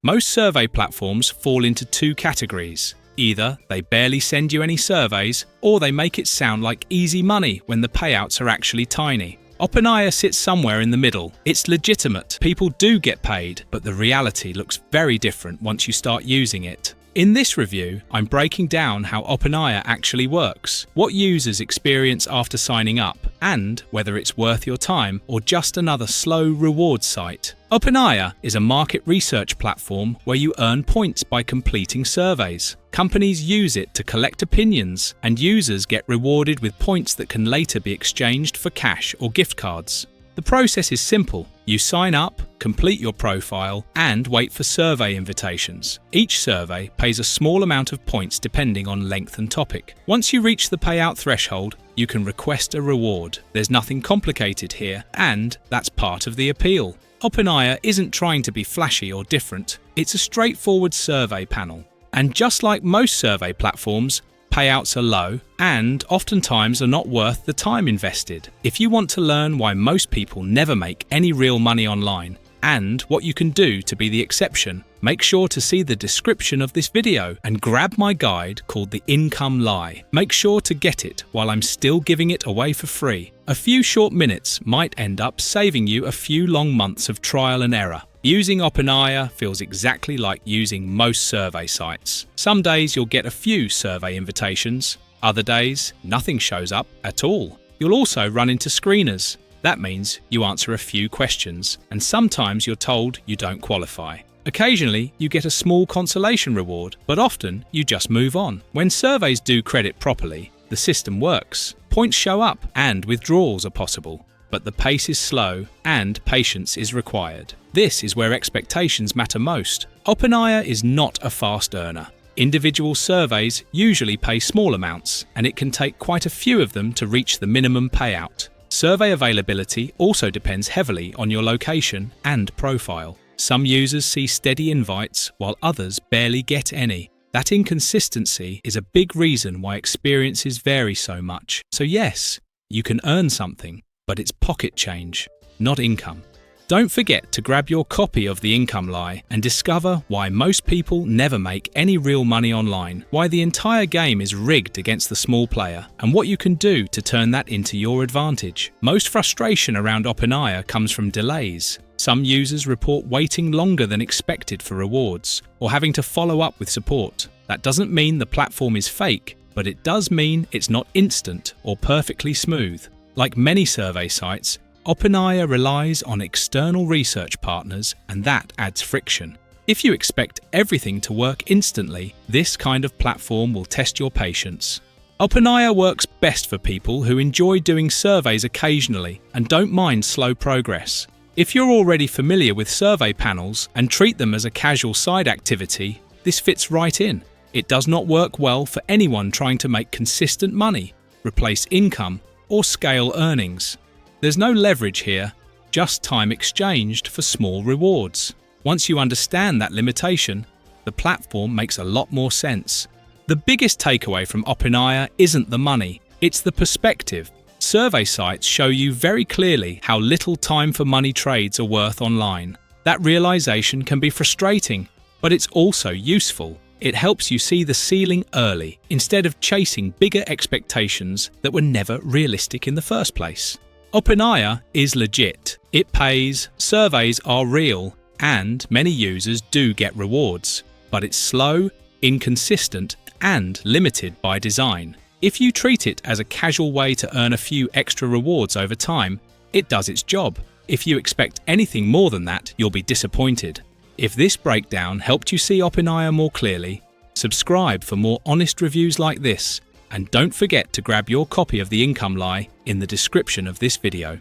Most survey platforms fall into two categories. Either they barely send you any surveys, or they make it sound like easy money when the payouts are actually tiny. Opinaia sits somewhere in the middle. It's legitimate, people do get paid, but the reality looks very different once you start using it. In this review, I'm breaking down how Opinaia actually works, what users experience after signing up, and whether it's worth your time or just another slow reward site. Opinaia is a market research platform where you earn points by completing surveys. Companies use it to collect opinions, and users get rewarded with points that can later be exchanged for cash or gift cards. The process is simple. You sign up, complete your profile, and wait for survey invitations. Each survey pays a small amount of points depending on length and topic. Once you reach the payout threshold, you can request a reward. There's nothing complicated here, and that's part of the appeal. Opinaia isn't trying to be flashy or different. It's a straightforward survey panel. And just like most survey platforms, payouts are low and oftentimes are not worth the time invested. If you want to learn why most people never make any real money online and what you can do to be the exception, make sure to see the description of this video and grab my guide called The Income Lie. Make sure to get it while I'm still giving it away for free. A few short minutes might end up saving you a few long months of trial and error. Using Opinaia feels exactly like using most survey sites. Some days you'll get a few survey invitations, other days nothing shows up at all. You'll also run into screeners. That means you answer a few questions, and sometimes you're told you don't qualify. Occasionally, you get a small consolation reward, but often you just move on. When surveys do credit properly, the system works. Points show up and withdrawals are possible, but the pace is slow and patience is required. This is where expectations matter most. Opinaia is not a fast earner. Individual surveys usually pay small amounts, and it can take quite a few of them to reach the minimum payout. Survey availability also depends heavily on your location and profile. Some users see steady invites while others barely get any. That inconsistency is a big reason why experiences vary so much. So yes, you can earn something, but it's pocket change, not income. Don't forget to grab your copy of The Income Lie and discover why most people never make any real money online, why the entire game is rigged against the small player, and what you can do to turn that into your advantage. Most frustration around Opinaia comes from delays. Some users report waiting longer than expected for rewards, or having to follow up with support. That doesn't mean the platform is fake, but it does mean it's not instant or perfectly smooth. Like many survey sites, Opinaia relies on external research partners, and that adds friction. If you expect everything to work instantly, this kind of platform will test your patience. Opinaia works best for people who enjoy doing surveys occasionally and don't mind slow progress. If you're already familiar with survey panels and treat them as a casual side activity, this fits right in. It does not work well for anyone trying to make consistent money, replace income, or scale earnings. There's no leverage here, just time exchanged for small rewards. Once you understand that limitation, the platform makes a lot more sense. The biggest takeaway from Opinaia isn't the money, it's the perspective. Survey sites show you very clearly how little time for money trades are worth online. That realization can be frustrating, but it's also useful. It helps you see the ceiling early, instead of chasing bigger expectations that were never realistic in the first place. Opinaia is legit. It pays, surveys are real, and many users do get rewards. But it's slow, inconsistent, and limited by design. If you treat it as a casual way to earn a few extra rewards over time, it does its job. If you expect anything more than that, you'll be disappointed. If this breakdown helped you see Opinaia more clearly, subscribe for more honest reviews like this, and don't forget to grab your copy of The Income Lie in the description of this video.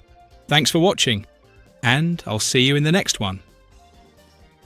Thanks for watching, and I'll see you in the next one.